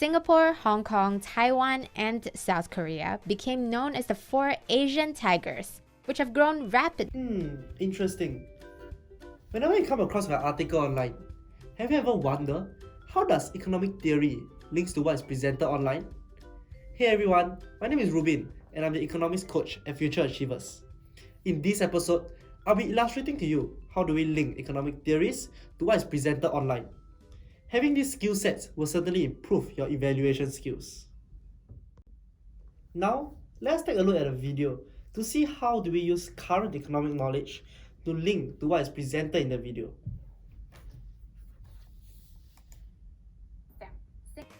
Singapore, Hong Kong, Taiwan, and South Korea became known as the four Asian tigers, which have grown rapidly. Interesting. Whenever you come across an article online, have you ever wondered how does economic theory links to what is presented online? Hey everyone, my name is Rubin and I'm the economics coach at Future Achievers. In this episode, I'll be illustrating to you how do we link economic theories to what is presented online. Having these skill sets will certainly improve your evaluation skills. Now, let's take a look at a video to see how do we use current economic knowledge to link to what is presented in the video.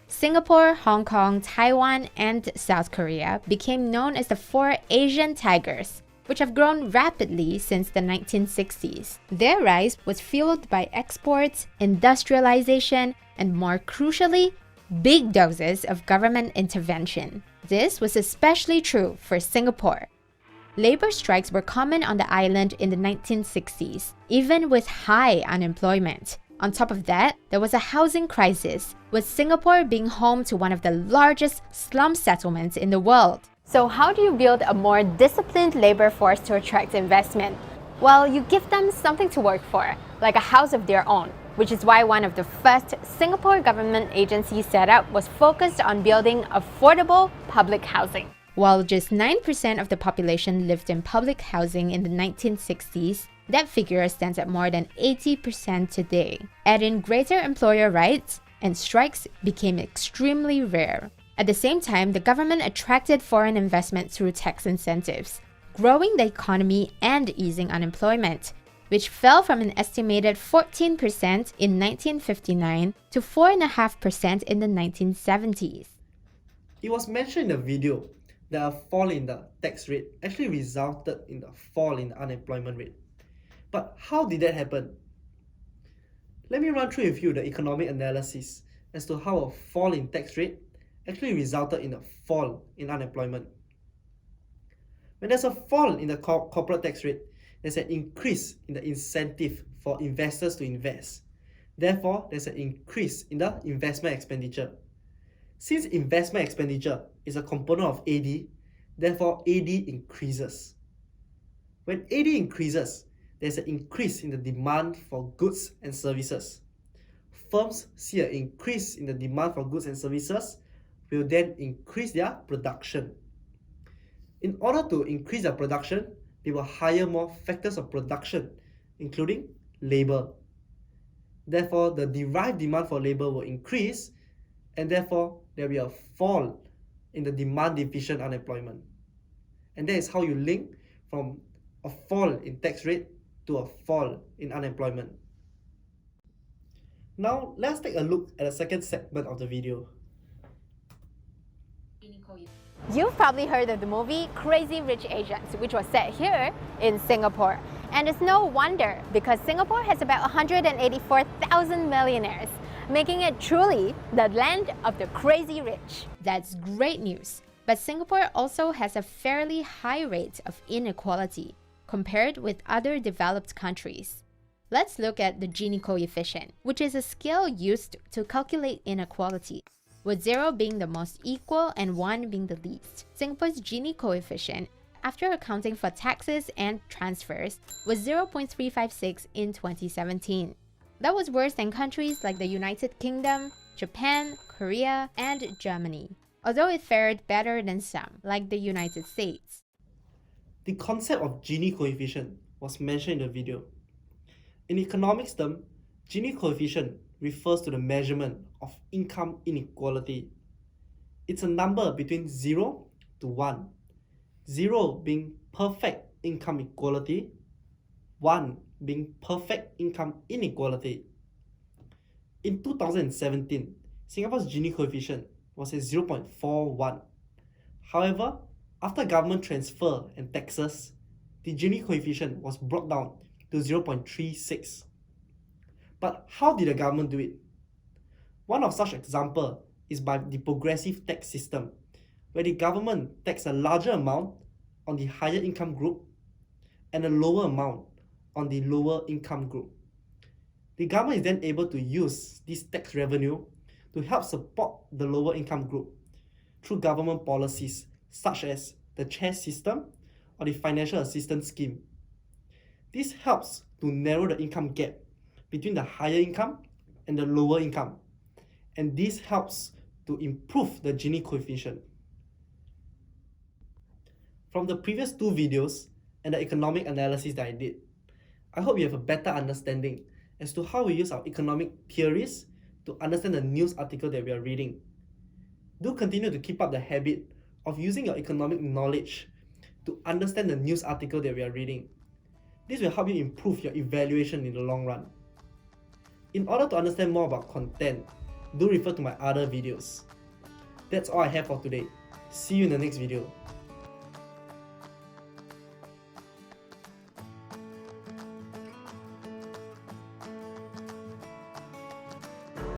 Singapore, Hong Kong, Taiwan, and South Korea became known as the four Asian tigers, which have grown rapidly since the 1960s. Their rise was fueled by exports, industrialization, and more crucially, big doses of government intervention. This was especially true for Singapore. Labor strikes were common on the island in the 1960s, even with high unemployment. On top of that, there was a housing crisis, with Singapore being home to one of the largest slum settlements in the world. So how do you build a more disciplined labor force to attract investment? Well, you give them something to work for, like a house of their own, which is why one of the first Singapore government agencies set up was focused on building affordable public housing. While just 9% of the population lived in public housing in the 1960s, that figure stands at more than 80% today. Add in greater employer rights, and strikes became extremely rare. At the same time, the government attracted foreign investment through tax incentives, growing the economy and easing unemployment, which fell from an estimated 14% in 1959 to 4.5% in the 1970s. It was mentioned in the video that a fall in the tax rate actually resulted in the fall in the unemployment rate. But how did that happen? Let me run through with you the economic analysis as to how a fall in tax rate actually resulted in a fall in unemployment. When there's a fall in the corporate tax rate, there's an increase in the incentive for investors to invest. Therefore, there's an increase in the investment expenditure. Since investment expenditure is a component of AD, therefore AD increases. When AD increases, there's an increase in the demand for goods and services. Firms see an increase in the demand for goods and services will then increase their production. In order to increase their production, they will hire more factors of production, including labor. Therefore, the derived demand for labor will increase, and therefore there will be a fall in the demand-deficient unemployment. And that is how you link from a fall in tax rate to a fall in unemployment. Now, let's take a look at the second segment of the video. You've probably heard of the movie Crazy Rich Asians, which was set here in Singapore. And it's no wonder, because Singapore has about 184,000 millionaires, making it truly the land of the crazy rich. That's great news. But Singapore also has a fairly high rate of inequality compared with other developed countries. Let's look at the Gini coefficient, which is a scale used to calculate inequality, with 0 being the most equal and 1 being the least. Singapore's Gini coefficient, after accounting for taxes and transfers, was 0.356 in 2017. That was worse than countries like the United Kingdom, Japan, Korea, and Germany, although it fared better than some, like the United States. The concept of Gini coefficient was mentioned in the video. In economics term, Gini coefficient refers to the measurement of income inequality. It's a number between 0 to 1. 0 being perfect income equality, 1 being perfect income inequality. In 2017, Singapore's Gini coefficient was at 0.41. However, after government transfer and taxes, the Gini coefficient was brought down to 0.36. But how did the government do it? One of such example is by the progressive tax system, where the government taxes a larger amount on the higher income group and a lower amount on the lower income group. The government is then able to use this tax revenue to help support the lower income group through government policies such as the CHAIR system or the financial assistance scheme. This helps to narrow the income gap between the higher income and the lower income, and this helps to improve the Gini coefficient. From the previous two videos and the economic analysis that I did, I hope you have a better understanding as to how we use our economic theories to understand the news article that we are reading. Do continue to keep up the habit of using your economic knowledge to understand the news article that we are reading. This will help you improve your evaluation in the long run. In order to understand more about content, do refer to my other videos. That's all I have for today. See you in the next video.